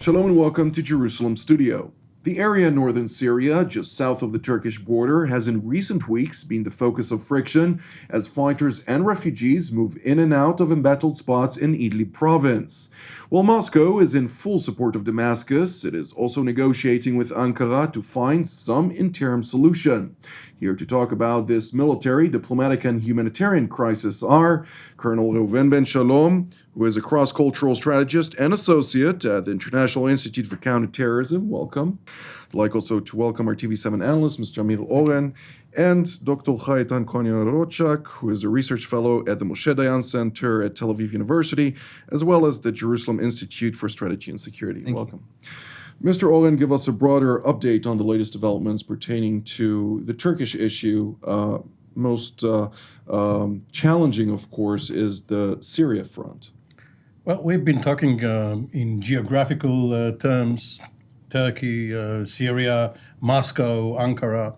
Shalom and welcome to Jerusalem Studio. The area in Northern Syria, just south of the Turkish border, has in recent weeks been the focus of friction as fighters and refugees move in and out of embattled spots in Idlib province. While Moscow is in full support of Damascus, it is also negotiating with Ankara to find some interim solution. Here to talk about this military, diplomatic, and humanitarian crisis are Colonel Reuven Ben-Shalom, who is a cross-cultural strategist and associate at the International Institute for Counter-Terrorism. Welcome. I'd like also to welcome our TV7 analyst, Mr. Amir Oren, and Dr. Eitan Yanarocak, who is a research fellow at the Moshe Dayan Center at Tel Aviv University, as well as the Jerusalem Institute for Strategy and Security. Welcome. Mr. Oren, give us a broader update on the latest developments pertaining to the Turkish issue. Most challenging, of course, is the Syria front. Well, we've been talking in geographical terms, Turkey, Syria, Moscow, Ankara.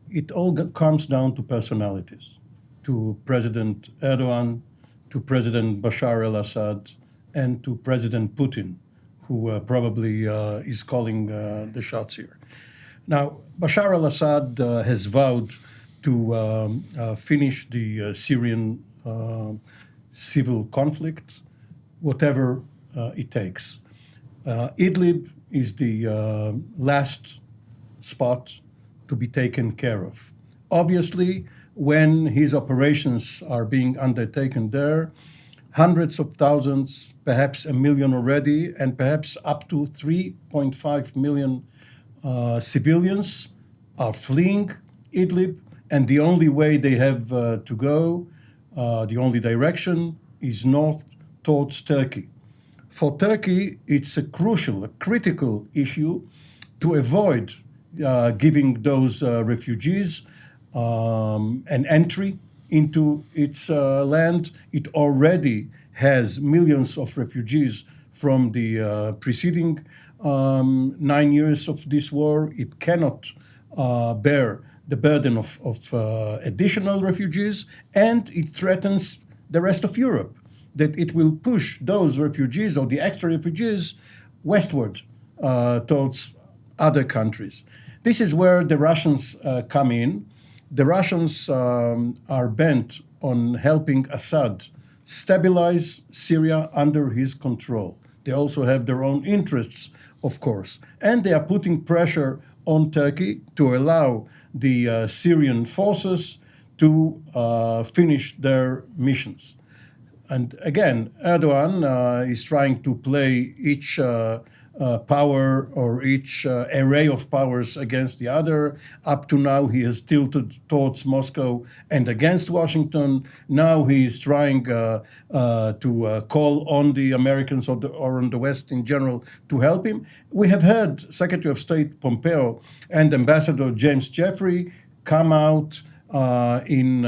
It all comes down to personalities, to President Erdogan, to President Bashar al-Assad, and to President Putin, who probably is calling the shots here. Now, Bashar al-Assad has vowed to finish the Syrian civil conflict, whatever it takes. Idlib is the last spot to be taken care of. Obviously, when his operations are being undertaken there, hundreds of thousands, perhaps 1 million already, and perhaps up to 3.5 million civilians are fleeing Idlib, and the only way they have to go, the only direction, is north towards Turkey. For Turkey, it's a crucial, a critical issue to avoid giving those refugees an entry into its land. It already has millions of refugees from the preceding 9 years of this war. It cannot bear the burden of additional refugees, and it threatens the rest of Europe, that it will push those refugees or the extra refugees westward towards other countries. This is where the Russians come in. The Russians are bent on helping Assad stabilize Syria under his control. They also have their own interests, of course, and they are putting pressure on Turkey to allow the Syrian forces to finish their missions. And again, Erdogan is trying to play each power or each array of powers against the other. Up to now, he has tilted towards Moscow and against Washington. Now he is trying to call on the Americans or on the West in general to help him. We have heard Secretary of State Pompeo and Ambassador James Jeffrey come out in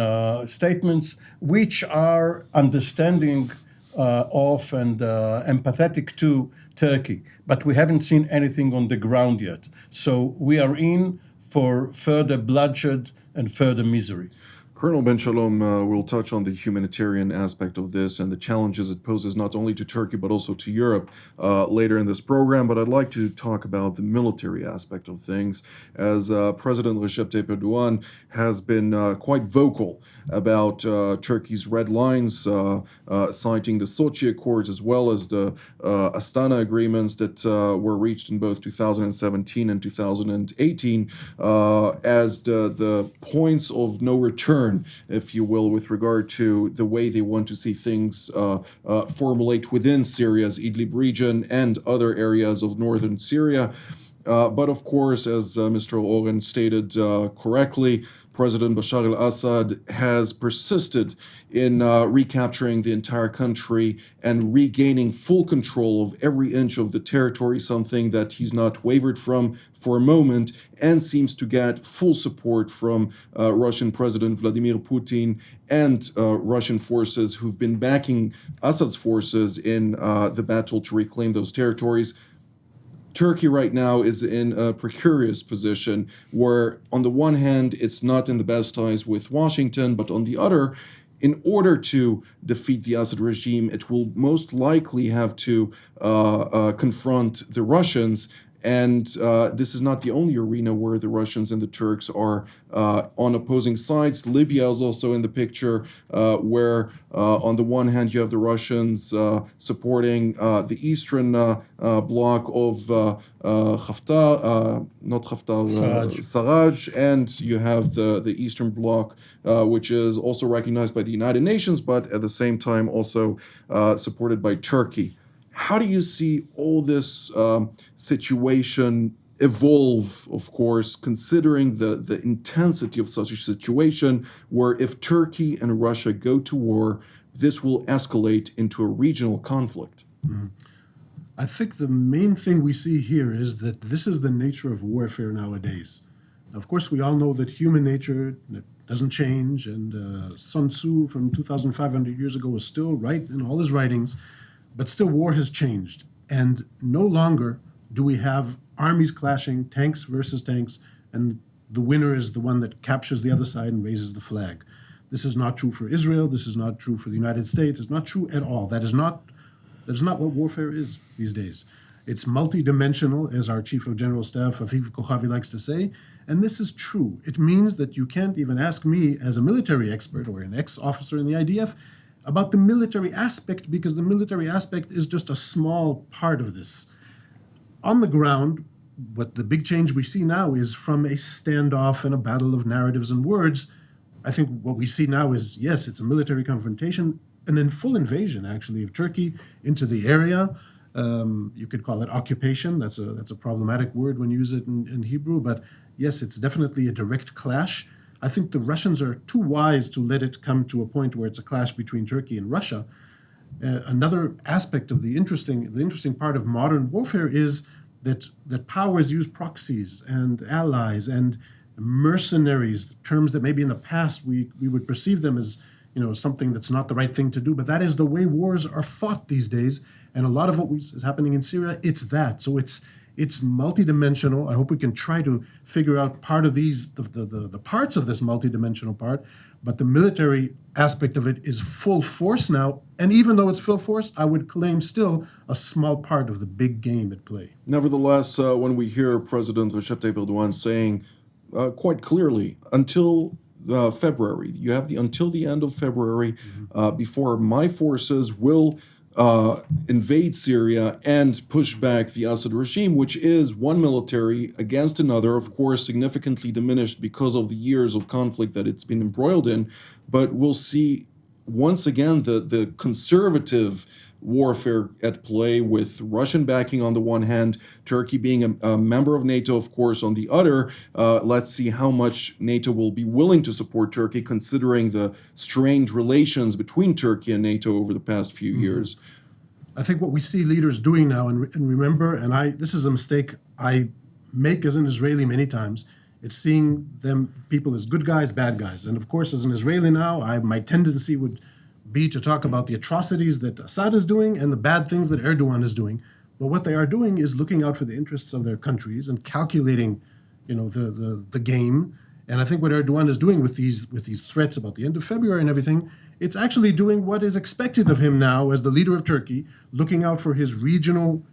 statements which are understanding of and empathetic to Turkey. But we haven't seen anything on the ground yet. So we are in for further bloodshed and further misery. Colonel Ben-Shalom will touch on the humanitarian aspect of this and the challenges it poses not only to Turkey but also to Europe later in this program. But I'd like to talk about the military aspect of things, as President Recep Tayyip Erdogan has been quite vocal about Turkey's red lines, citing the Sochi Accords as well as the Astana agreements that were reached in both 2017 and 2018 as the points of no return, if you will, with regard to the way they want to see things formulate within Syria's Idlib region and other areas of northern Syria. But of course, as Mr. Oren stated correctly, President Bashar al-Assad has persisted in recapturing the entire country and regaining full control of every inch of the territory, something that he's not wavered from for a moment, and seems to get full support from Russian President Vladimir Putin and Russian forces who've been backing Assad's forces in the battle to reclaim those territories. Turkey right now is in a precarious position where, on the one hand, it's not in the best ties with Washington, but on the other, in order to defeat the Assad regime, it will most likely have to confront the Russians. And this is not the only arena where the Russians and the Turks are on opposing sides. Libya is also in the picture, where on the one hand you have the Russians supporting the eastern bloc of Haftar, not Haftar, Sarraj, and you have the eastern bloc, which is also recognized by the United Nations, but at the same time also supported by Turkey. How do you see all this situation evolve, of course, considering the intensity of such a situation where if Turkey and Russia go to war, this will escalate into a regional conflict? Mm-hmm. I think the main thing we see here is that this is the nature of warfare nowadays. Now, of course, we all know that human nature doesn't change, and Sun Tzu from 2,500 years ago was still right in all his writings. But still, war has changed, and no longer do we have armies clashing, tanks versus tanks, and the winner is the one that captures the other side and raises the flag. This is not true for Israel. This is not true for the United States. It's not true at all. That is not what warfare is these days. It's multidimensional, as our Chief of General Staff, Aviv Kochavi, likes to say, and this is true. It means that you can't even ask me as a military expert or an ex-officer in the IDF about the military aspect, because the military aspect is just a small part of this. On the ground, what the big change we see now is from a standoff and a battle of narratives and words. I think what we see now is, yes, it's a military confrontation, and in full invasion, actually, of Turkey into the area. You could call it occupation. That's a problematic word when you use it in Hebrew, but yes, it's definitely a direct clash. I think the Russians are too wise to let it come to a point where it's a clash between Turkey and Russia. Another aspect of the interesting part of modern warfare is that powers use proxies and allies and mercenaries, terms that maybe in the past we would perceive them as something that's not the right thing to do. But that is the way wars are fought these days, and a lot of what is happening in Syria, it's that. So it's multidimensional. I hope we can try to figure out part of the parts of this multidimensional part, but the military aspect of it is full force now. And even though it's full force, I would claim still a small part of the big game at play. Nevertheless, when we hear President Recep Tayyip Erdogan saying quite clearly, until February, you have until the end of February before my forces will invade Syria and push back the Assad regime, which is one military against another, of course, significantly diminished because of the years of conflict that it's been embroiled in. But we'll see once again the conservative warfare at play, with Russian backing on the one hand, Turkey being a member of NATO, of course, on the other. Let's see how much NATO will be willing to support Turkey, considering the strained relations between Turkey and NATO over the past few years. I think what we see leaders doing now, and remember, this is a mistake I make as an Israeli many times, it's seeing people as good guys, bad guys. And of course, as an Israeli now, my tendency would be to talk about the atrocities that Assad is doing and the bad things that Erdogan is doing. But what they are doing is looking out for the interests of their countries and calculating, the game. And I think what Erdogan is doing with these threats about the end of February and everything, it's actually doing what is expected of him now as the leader of Turkey, looking out for his regional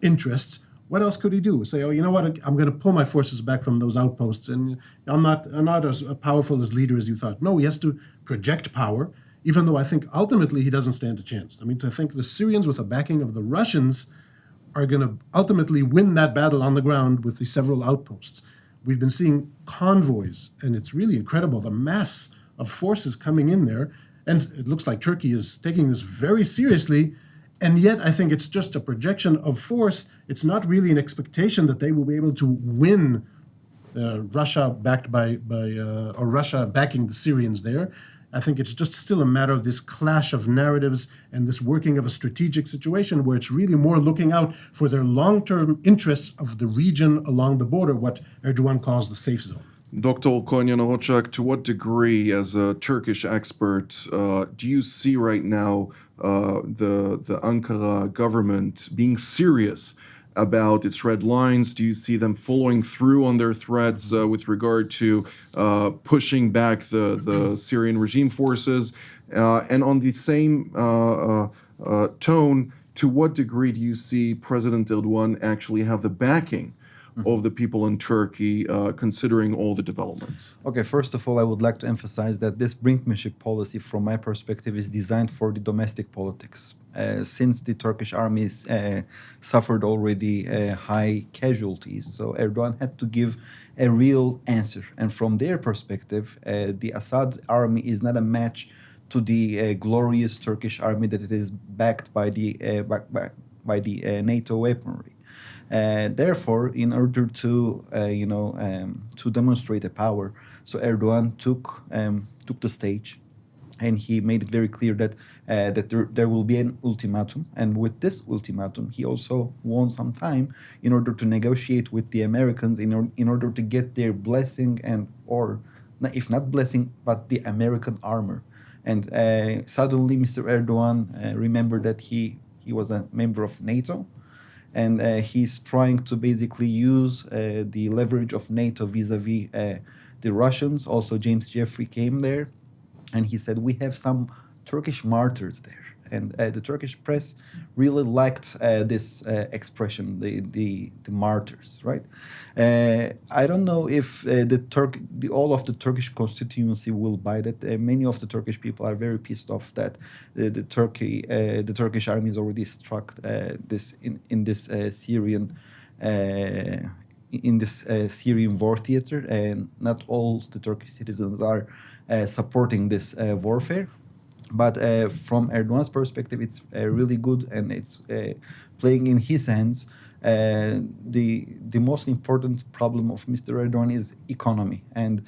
interests. What else could he do? Say, oh, you know what? I'm going to pull my forces back from those outposts, and I'm not as powerful as leader as you thought. No, he has to project power, even though I think ultimately he doesn't stand a chance. I think the Syrians, with the backing of the Russians, are going to ultimately win that battle on the ground with the several outposts. We've been seeing convoys, and it's really incredible, the mass of forces coming in there. And it looks like Turkey is taking this very seriously. And yet I think it's just a projection of force. It's not really an expectation that they will be able to win Russia backed or Russia backing the Syrians there. I think it's just still a matter of this clash of narratives and this working of a strategic situation where it's really more looking out for their long-term interests of the region along the border, what Erdogan calls the safe zone. Dr. Cohen, Yanarocak, to what degree, as a Turkish expert, do you see right now the Ankara government being serious about its red lines? Do you see them following through on their threats with regard to pushing back the Syrian regime forces? And on the same tone, to what degree do you see President Erdogan actually have the backing of the people in Turkey, considering all the developments? Okay, first of all, I would like to emphasize that this brinkmanship policy, from my perspective, is designed for the domestic politics. Since the Turkish armies suffered already high casualties, so Erdogan had to give a real answer. And from their perspective, the Assad army is not a match to the glorious Turkish army that it is backed by the NATO weaponry. Therefore, in order to to demonstrate a power, so Erdogan took the stage, and he made it very clear that there will be an ultimatum. And with this ultimatum, he also won some time in order to negotiate with the Americans in order to get their blessing, and or if not blessing, but the American armor. And suddenly, Mr. Erdogan remembered that he was a member of NATO, and he's trying to basically use the leverage of NATO vis-a-vis the Russians. Also, James Jeffrey came there, and he said, we have some Turkish martyrs there. And the Turkish press really liked this expression, the martyrs, right? I don't know if all of the Turkish constituency will buy that. Many of the Turkish people are very pissed off that the Turkish army has already struck this in this Syrian. In this Syrian war theater, and not all the Turkish citizens are supporting this warfare. But from Erdogan's perspective, it's really good, and it's playing in his hands. The most important problem of Mr. Erdogan is economy, and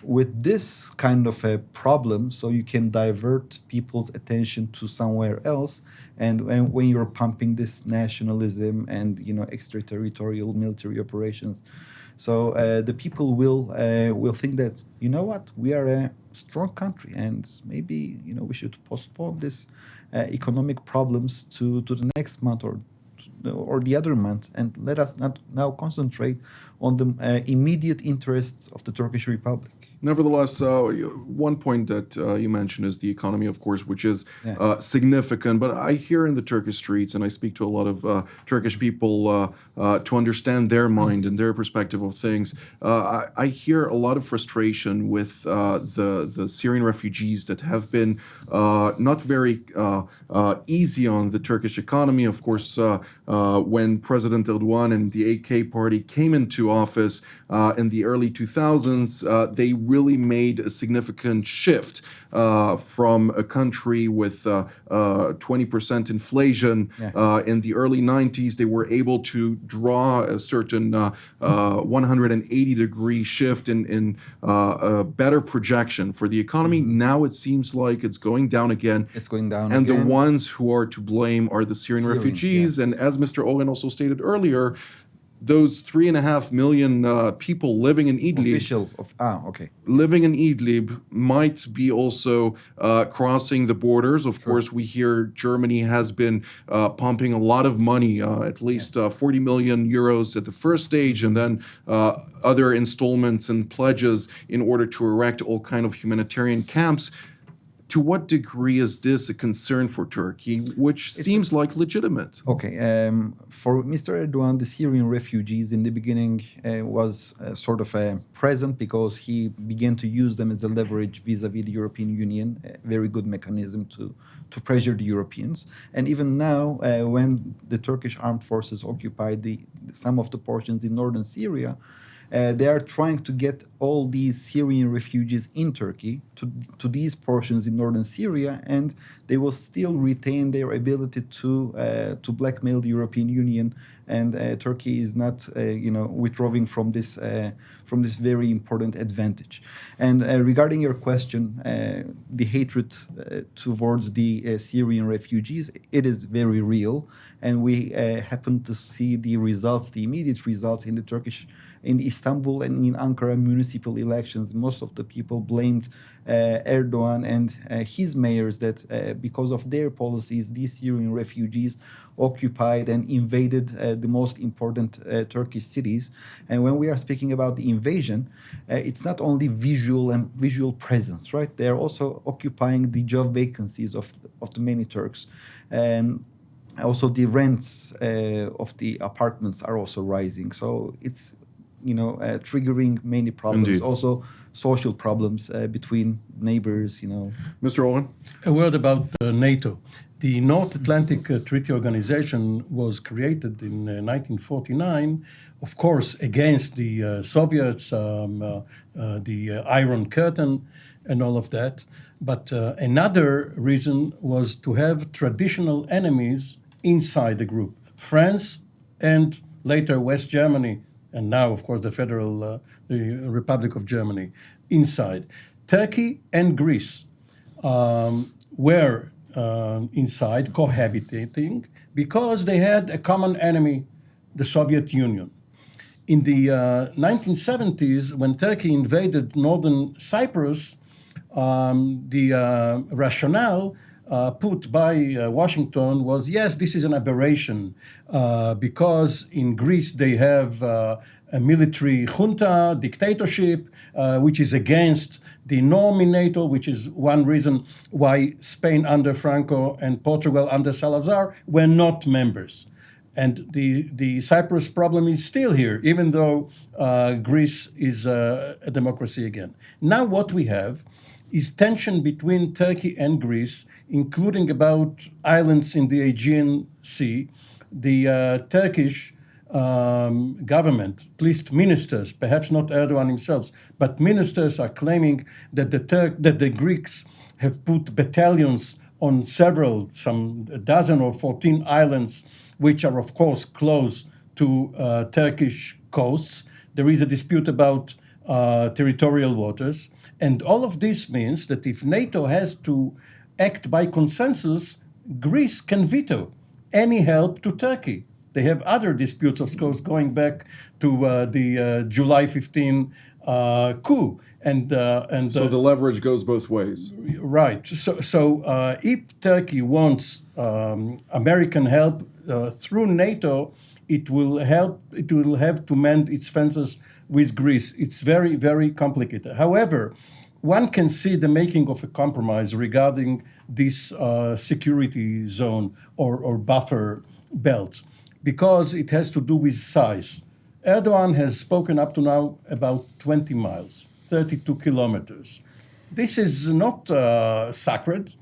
with this kind of a problem, so you can divert people's attention to somewhere else. And when you're pumping this nationalism and extraterritorial military operations, so the people will think that, you know what, we are a strong country, and maybe we should postpone this economic problems to the next month or the other month, and let us not now concentrate on the immediate interests of the Turkish Republic. Nevertheless, one point that you mentioned is the economy, of course, which is significant. But I hear in the Turkish streets, and I speak to a lot of Turkish people to understand their mind and their perspective of things. I hear a lot of frustration with the Syrian refugees that have been not very easy on the Turkish economy. Of course, when President Erdogan and the AK party came into office in the early 2000s, they really made a significant shift from a country with 20% inflation. In the early 90s, they were able to draw a certain 180-degree shift in a better projection for the economy. Now it seems like it's going down again. It's going down and again. The ones who are to blame are the Syrian refugees. Yes. And as Mr. Oren also stated earlier, those 3.5 million people living in Idlib, living in Idlib might be also crossing the borders. Of course, we hear Germany has been pumping a lot of money, at least 40 million euros at the first stage, and then other installments and pledges in order to erect all kind of humanitarian camps. To what degree is this a concern for Turkey, which seems like legitimate? Okay, for Mr. Erdogan, the Syrian refugees in the beginning was sort of present because he began to use them as a leverage vis-a-vis the European Union, a very good mechanism to pressure the Europeans. And even now, when the Turkish armed forces occupy some of the portions in northern Syria, they are trying to get all these Syrian refugees in Turkey to these portions in northern Syria, and they will still retain their ability to blackmail the European Union. And Turkey is not, withdrawing from this very important advantage. And regarding your question, the hatred towards the Syrian refugees, it is very real, and we happen to see the results, the immediate results in the Turkish in Istanbul and in Ankara municipal elections, most of the people blamed Erdogan and his mayors that because of their policies, these Syrian refugees occupied and invaded the most important Turkish cities. And when we are speaking about the invasion, it's not only visual presence, right? They are also occupying the job vacancies of the many Turks. And also the rents of the apartments are also rising. So it's triggering many problems. Indeed. Also social problems between neighbors. Mr. Owen? A word about NATO. The North Atlantic Treaty Organization was created in 1949, of course, against the Soviets, the Iron Curtain, and all of that. But another reason was to have traditional enemies inside the group. France and later West Germany, and now, of course, the Republic of Germany, inside. Turkey and Greece were inside, cohabitating, because they had a common enemy, the Soviet Union. In the 1970s, when Turkey invaded northern Cyprus, the rationale put by Washington was, yes, this is an aberration because in Greece they have a military junta, dictatorship, which is against the norm in NATO, which is one reason why Spain under Franco and Portugal under Salazar were not members. And the Cyprus problem is still here, even though Greece is a democracy again. Now what we have is tension between Turkey and Greece, including about islands in the Aegean Sea. The Turkish government, at least ministers, perhaps not Erdogan himself, but ministers are claiming that the Greeks have put battalions on some dozen or 14 islands, which are, of course, close to Turkish coasts. There is a dispute about territorial waters. And all of this means that if NATO has to act by consensus, Greece can veto any help to Turkey. They have other disputes, of course, going back to the July 15 coup. So the leverage goes both ways. Right. So if Turkey wants American help through NATO, it will have to mend its fences with Greece. It's very, very complicated. However, one can see the making of a compromise regarding this security zone or buffer belt, because it has to do with size. Erdogan has spoken up to now about 20 miles, 32 kilometers. This is not sacred.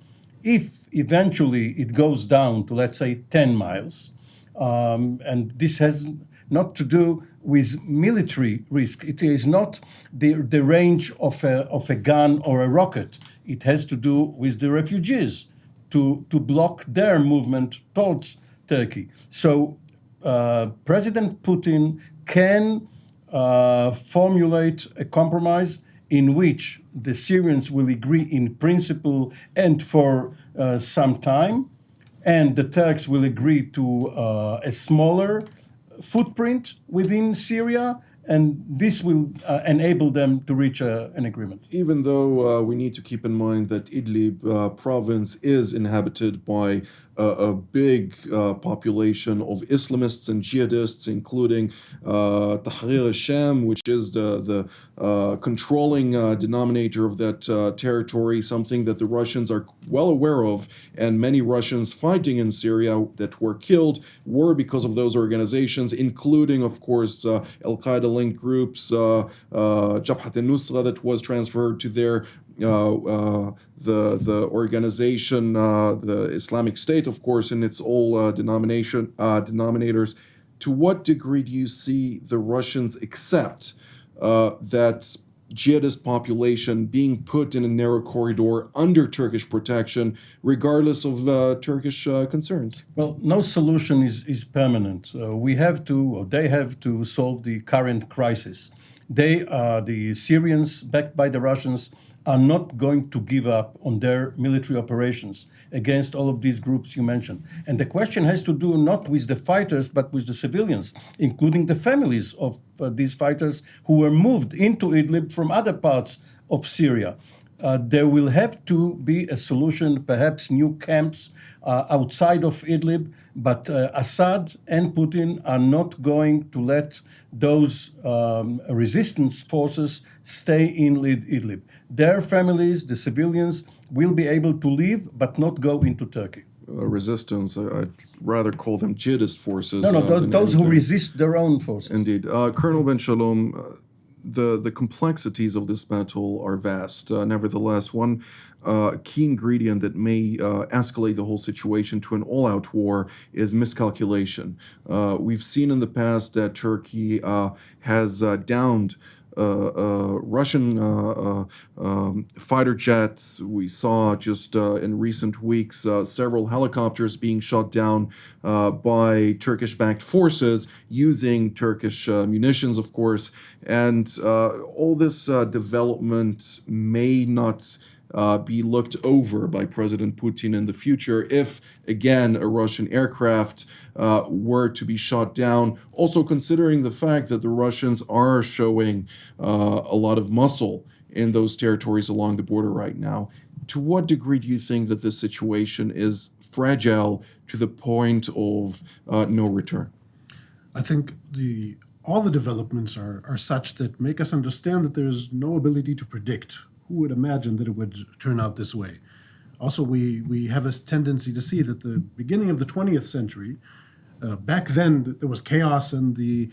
If eventually it goes down to, let's say, 10 miles, and this has not to do with military risk. It is not the range of a gun or a rocket. It has to do with the refugees, to block their movement towards Turkey. So President Putin can formulate a compromise in which the Syrians will agree in principle and for some time, and the Turks will agree to a smaller footprint within Syria, and this will enable them to reach an agreement. Even though we need to keep in mind that Idlib province is inhabited by a big population of Islamists and jihadists, including Tahrir al-Sham, which is the controlling denominator of that territory, something that the Russians are well aware of, and many Russians fighting in Syria that were killed were because of those organizations, including, of course, Al-Qaeda-linked groups, Jabhat al-Nusra that was transferred to there, the organization, the Islamic State, of course, in its all denominators. To what degree do you see the Russians accept that jihadist population being put in a narrow corridor under Turkish protection, regardless of Turkish concerns? Well, no solution is permanent. We have to, or they have to, solve the current crisis. The Syrians, backed by the Russians, are not going to give up on their military operations against all of these groups you mentioned. And the question has to do not with the fighters, but with the civilians, including the families of these fighters who were moved into Idlib from other parts of Syria. There will have to be a solution, perhaps new camps outside of Idlib, but Assad and Putin are not going to let those resistance forces stay in Idlib. Their families, the civilians, will be able to leave, but not go into Turkey. Resistance, I'd rather call them jihadist forces. No, than those who anything. resist their own forces. Indeed. Colonel Ben-Shalom, the complexities of this battle are vast. Nevertheless, one key ingredient that may escalate the whole situation to an all-out war is miscalculation. We've seen in the past that Turkey has downed Russian fighter jets. We saw just in recent weeks several helicopters being shot down by Turkish-backed forces using Turkish munitions, of course. And all this development may not be looked over by President Putin in the future if, again, a Russian aircraft were to be shot down. Also considering the fact that the Russians are showing a lot of muscle in those territories along the border right now. To what degree do you think that this situation is fragile to the point of no return? I think all the developments are such that make us understand that there is no ability to predict. Who would imagine that it would turn out this way? Also, we have this tendency to see that the beginning of the 20th century, back then there was chaos and the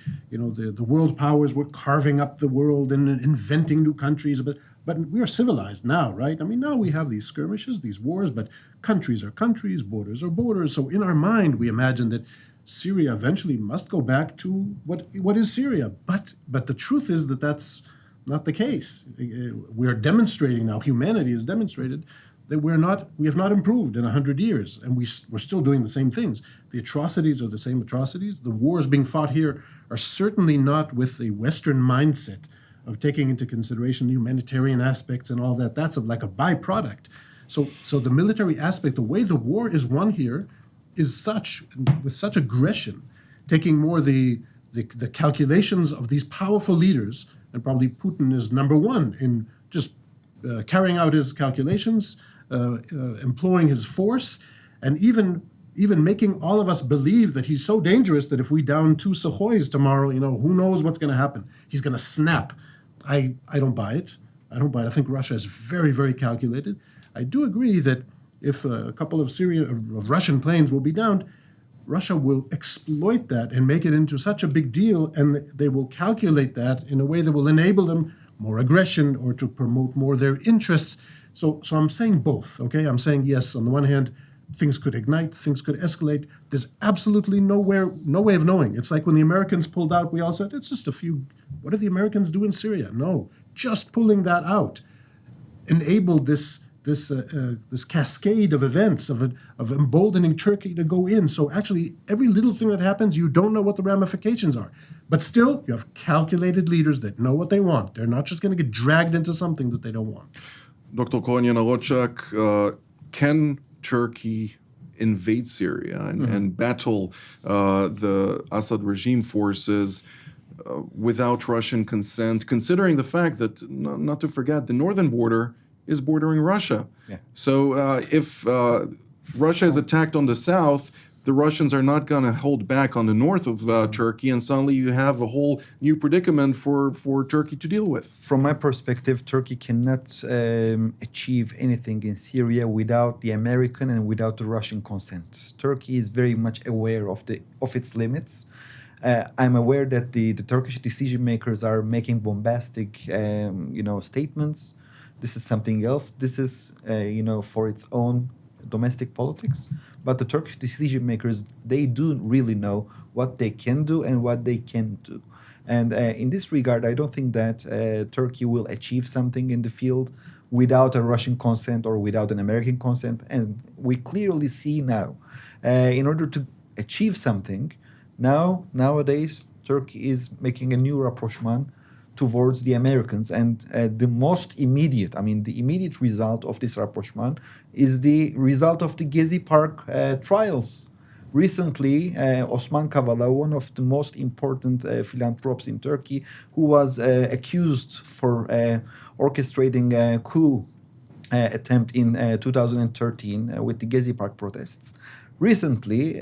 world powers were carving up the world and inventing new countries. But we are civilized now, right? I mean, now we have these skirmishes, these wars, but countries are countries, borders are borders. So in our mind, we imagine that Syria eventually must go back to what is Syria. But the truth is that that's not the case. We are demonstrating now, humanity has demonstrated that we have not improved in 100 years, and we're still doing the same things. The atrocities are the same atrocities. The wars being fought here are certainly not with a Western mindset of taking into consideration the humanitarian aspects and all that. That's like a byproduct. So the military aspect, the way the war is won here, is such, with such aggression, taking more the calculations of these powerful leaders, and probably Putin is number one in just carrying out his calculations, employing his force, and even making all of us believe that he's so dangerous that if we down 2 Sukhois tomorrow, who knows what's going to happen? He's going to snap. I don't buy it. I think Russia is very, very calculated. I do agree that if a couple of Russian planes will be downed, Russia will exploit that and make it into such a big deal, and they will calculate that in a way that will enable them more aggression or to promote more their interests. So I'm saying both, okay? I'm saying, yes, on the one hand, things could ignite, things could escalate. There's absolutely no way of knowing. It's like when the Americans pulled out, we all said, it's just a few. What do the Americans do in Syria? No, just pulling that out enabled this cascade of events of emboldening Turkey to go in. So actually, every little thing that happens, you don't know what the ramifications are. But still, you have calculated leaders that know what they want. They're not just going to get dragged into something that they don't want. Dr. Cohen, Yanarocak, can Turkey invade Syria and battle the Assad regime forces without Russian consent, considering the fact that, not to forget, the northern border is bordering Russia. Yeah. So if Russia is attacked on the south, the Russians are not going to hold back on the north of Turkey, and suddenly you have a whole new predicament for Turkey to deal with. From my perspective, Turkey cannot achieve anything in Syria without the American and without the Russian consent. Turkey is very much aware of its limits. I'm aware that the Turkish decision makers are making bombastic, statements. This is something else. This is, for its own domestic politics. But the Turkish decision makers, they do really know what they can do and what they can't do. And in this regard, I don't think that Turkey will achieve something in the field without a Russian consent or without an American consent. And we clearly see now, in order to achieve something, nowadays, Turkey is making a new rapprochement towards the Americans. And the immediate result of this rapprochement is the result of the Gezi Park trials. Recently, Osman Kavala, one of the most important philanthropists in Turkey, who was accused for orchestrating a coup attempt in 2013 with the Gezi Park protests, recently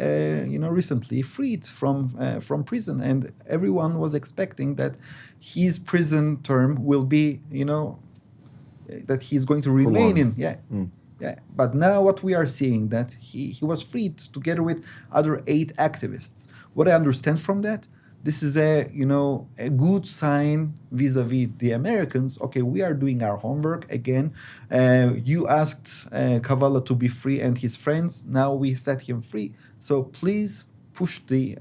freed from prison, and everyone was expecting that his prison term will be, that he's going to remain in. Yeah, but now what we are seeing that he was freed together with other 8 activists. What I understand from that, this is a good sign vis-a-vis the Americans. Okay, we are doing our homework again. You asked Kavala to be free and his friends. Now we set him free. So please push the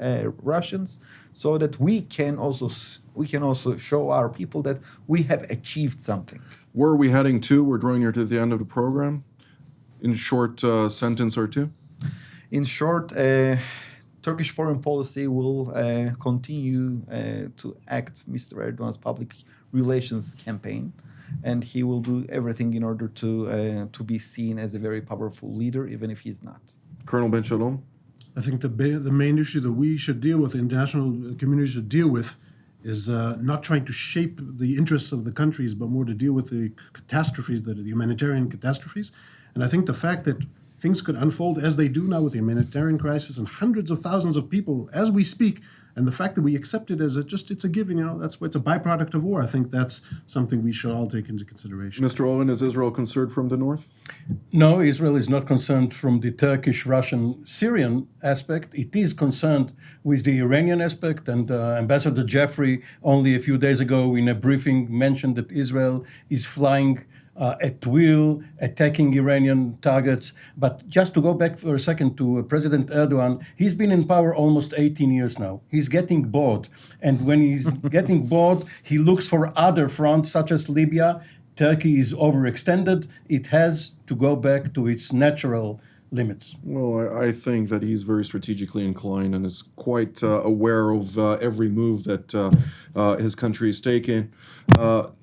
Russians so that we can also show our people that we have achieved something. Where are we heading to? We're drawing near to the end of the program. In a short sentence or two? In short, Turkish foreign policy will continue to act Mr. Erdogan's public relations campaign, and he will do everything in order to be seen as a very powerful leader, even if he's not. Colonel Ben-Shalom? I think the main issue that we should deal with, the international community should deal with, is not trying to shape the interests of the countries, but more to deal with the catastrophes, the humanitarian catastrophes. And I think the fact that things could unfold as they do now with the humanitarian crisis and hundreds of thousands of people as we speak, and the fact that we accept it as it's a given, it's a byproduct of war. I think that's something we should all take into consideration. Mr. Oren, is Israel concerned from the north? No, Israel is not concerned from the Turkish, Russian, Syrian aspect. It is concerned with the Iranian aspect, and Ambassador Jeffrey only a few days ago in a briefing mentioned that Israel is flying at will, attacking Iranian targets. But just to go back for a second to President Erdogan, he's been in power almost 18 years now. He's getting bored. And when he's getting bored, he looks for other fronts, such as Libya. Turkey is overextended. It has to go back to its natural limits. Well, I think that he's very strategically inclined and is quite aware of every move that his country is taking.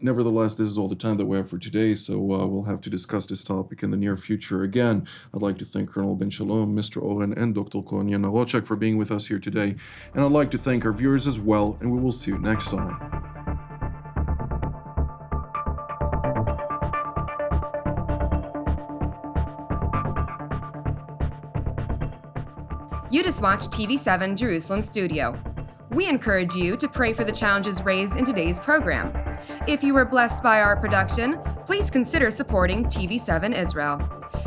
Nevertheless, this is all the time that we have for today, so we'll have to discuss this topic in the near future again. I'd like to thank Colonel Ben-Shalom, Mr. Oren, and Dr. Cohen Yanarocak for being with us here today. And I'd like to thank our viewers as well, and we will see you next time. You just watched TV7 Jerusalem Studio. We encourage you to pray for the challenges raised in today's program. If you were blessed by our production, please consider supporting TV7 Israel.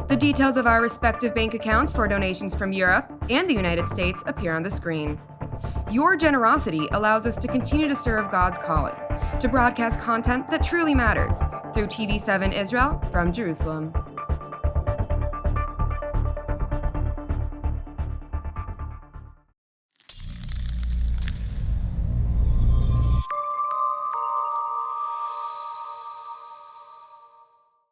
The details of our respective bank accounts for donations from Europe and the United States appear on the screen. Your generosity allows us to continue to serve God's calling, to broadcast content that truly matters through TV7 Israel from Jerusalem.